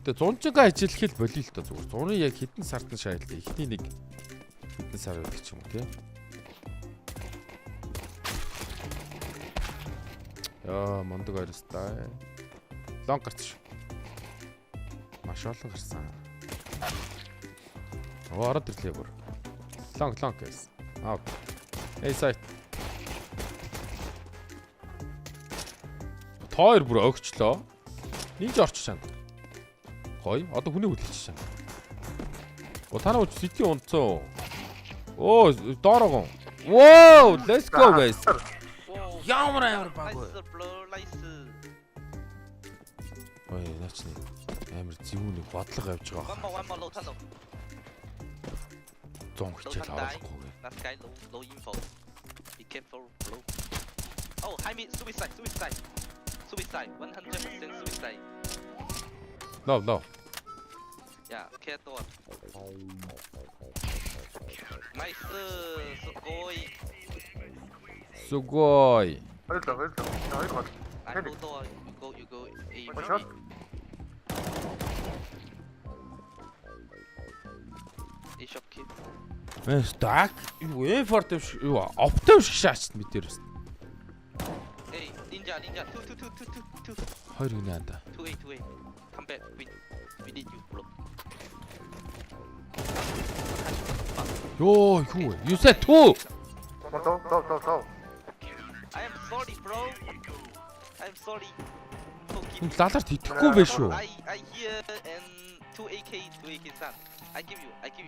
Тэгээ 100-га ажиллах болио л та зүгээр. 100-ы яг хэдэн сард нь шаардлагатай. Эхний нэг хэдэн сар байдаг ч юм уу тий. Яа, мондөг ойростай. Лонг гарч шүү. Маш олон гарсан. Ороод ирлээ бүр. Лонг guys. Out. Hey side. Тоор бүр өгчлөө. Нинж орчих чана. Хой, одоо хүний хүлээчих чана. Та нар сити унцсан. Оо, доорогон. Wow, let's go guys. Ямар баг вэ? Ой, наач нэг амар зүүнийг бодлого явж байгаа. Зон хичээл авахгүй гэ. That guy low info. Be careful, bro. Oh, I mean suicide. 100% suicide. No. Yeah, careful. Nice, Sugoi. Hold on. I go door. You go A. One shot. A shop keep. Stack. Юу for them юу оптом шиг шаачт мэдэр өст. Hey, ninja. 2. Хоёр гинэ анда. 2A. Come back. We need you, bro. Ёо, юу? You said 2. Go. I am sorry, bro. I'm sorry. Хүн лаларт итгэхгүй байх шүү. I hear and 2AK son. I give you AK.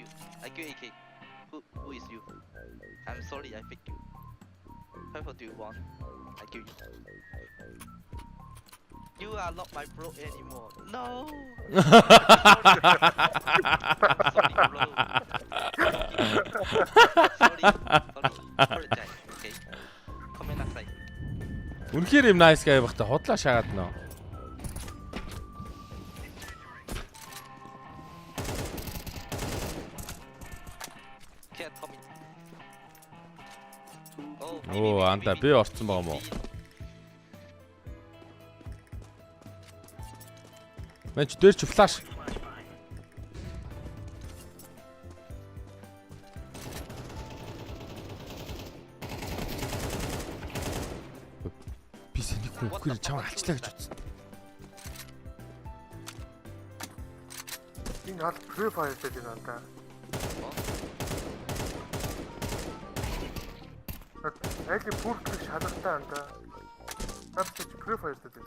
Who is you? I'm sorry, I picked you. How do you want? I give you. You are not my bro anymore. No. Sorry, bro. Sorry. Apologize. Okay. Comment aside. Үнэхээр юм nice guy багта худлаа шаагаад нөө. Can't tell me. Оо, анда би орцсон байгаа мó. Мэнч дээр ч флаш. Би сэнийг үгээр чам алчлаа гэж бодсон. Энэ хал Free Fire гэдэг юм даа. Айли бүртгэж шалгалтаа анда. Тавч Free Fire гэдэг.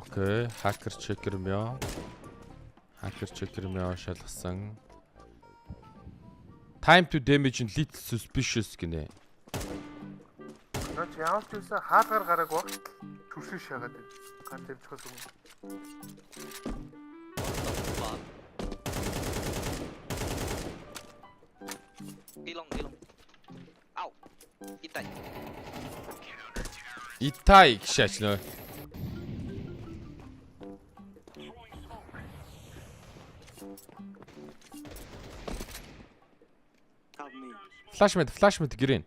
Окей, hacker checker мё шалгасан. Time to damage and little suspicious гинэ. Наач яалт юуса хаалгаар гараг баг. Түршин шагаад байна. Ган тавьчихсан юм. Ilong. Ow. Итай гişач нөө. Flash mid green.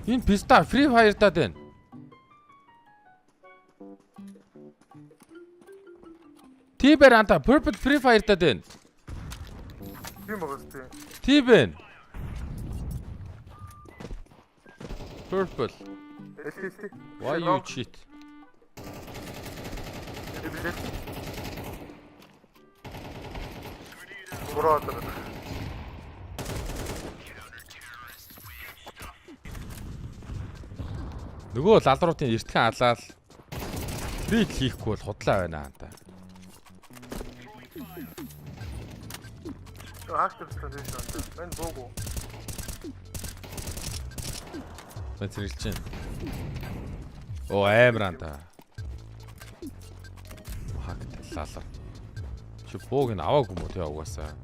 Энэ писта Free Fire даад байна. Тибер анта Purple Free Fire даад байна. Тийм байгаа зү. Тибен. Purple. Why you cheat? Brother. Нөгөө лалруудын эртхэн алаал фрик хийхгүй бол худлаа байна анда. Active solution. Мен богоо. Материал чинь. Оо амар анда. Хаг лалар. Чи бог н аваагүй мó тэ угаасаа.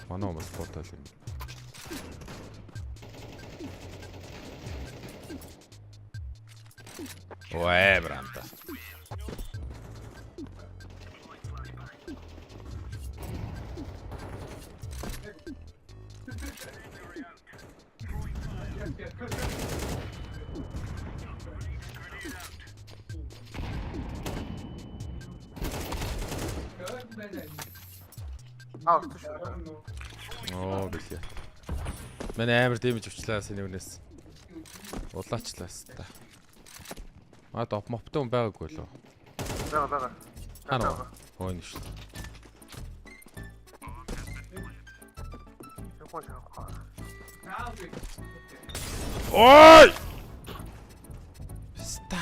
Манай хүмүүс фотол юм. Оо амар анда. Орсон шүү. Оо гэлээ. Манай амар дэмэж өчлээ синий үнээс. Улаачлаа хэвээр. Топ моптой хүн байгаагүй лөө. Бага. Ханаа. Хойно шүү. Ой! Ста.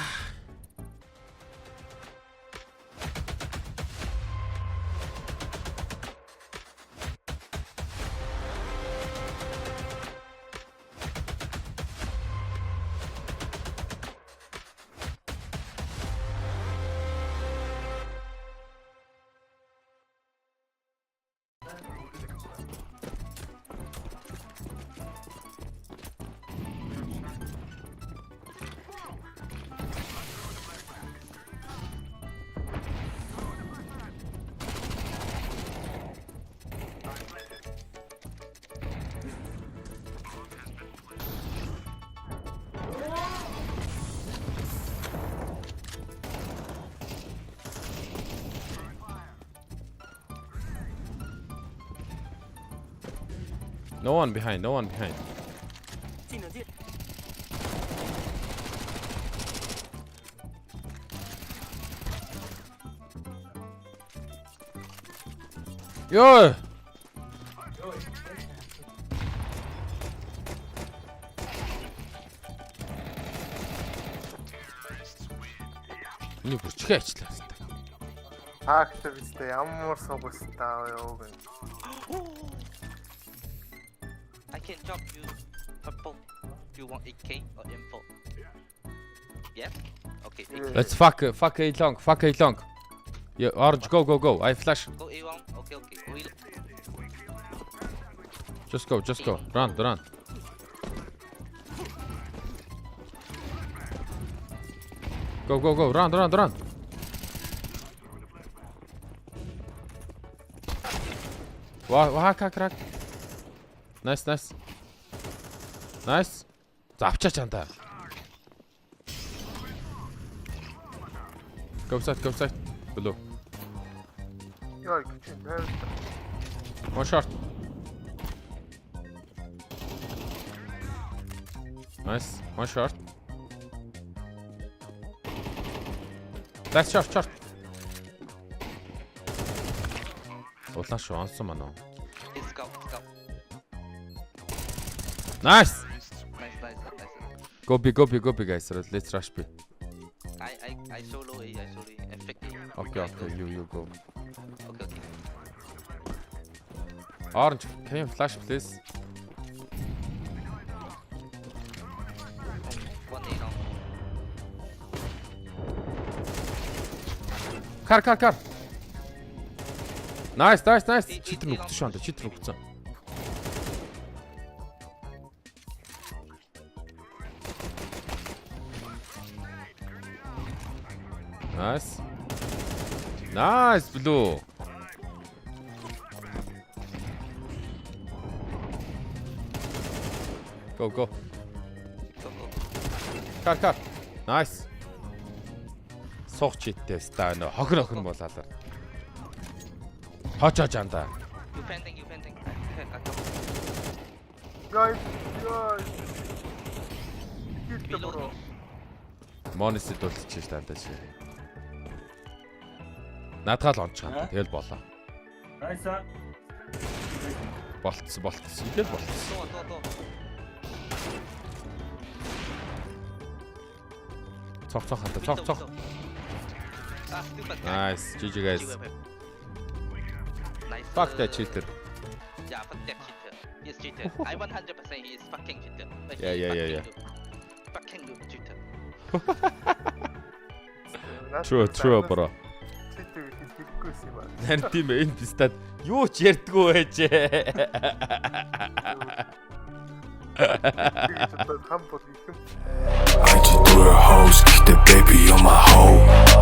No one behind. Yo! Миний бүрчгээ ачлаа хэвээр. Активисттэй ямар согстой яа гэн. I can drop you purple. You want 8k or M4? Yes? Okay, 8K. Let's fuck A long. Yeah, orange, go. I flash. Go A1. Okay. We'll... Just go. Run. Go. Run. Wow, crack. Nice. Завчаач антаа. Go side. Below. Яа гэж нэр. One shot. Nice. One shot. That's shot. Улаан шүү онсон маа нөө. Let's go. Nice. Nice. Go B guys. Let's rush B. I solo A. Effect A. Okay. You go. Okay. Orange, can you flash please? One A now. Kar. Nice. Cheater нүгдсэн шүү анда. Cheater нүгдсэн. Nice blue. Go. Кар. Nice. Суух читтэй ста нөө хохин болаалаа. Хожоож анда. You pending. Guys. Below. Монисэд болчих таантаа чи. Наадгаал онцгоо. Тэгэл болоо. Nice. Болцсон. Тэгэл болцсон. Door. Цог хата. Stupid. Nice. GG guys. Nice. Fuck that cheater. Yeah, fuck that cheater. He's cheater. I 100% he is fucking cheater. Like, Yeah. Fucking good cheater. True bro. Читэй хэлэхгүйсэн юм байна. Харин тийм ээ энэ пистад юу ч ярьдгүй байжээ. Хам бол их юм. I just threw her hoes, kicked the baby on my hoe.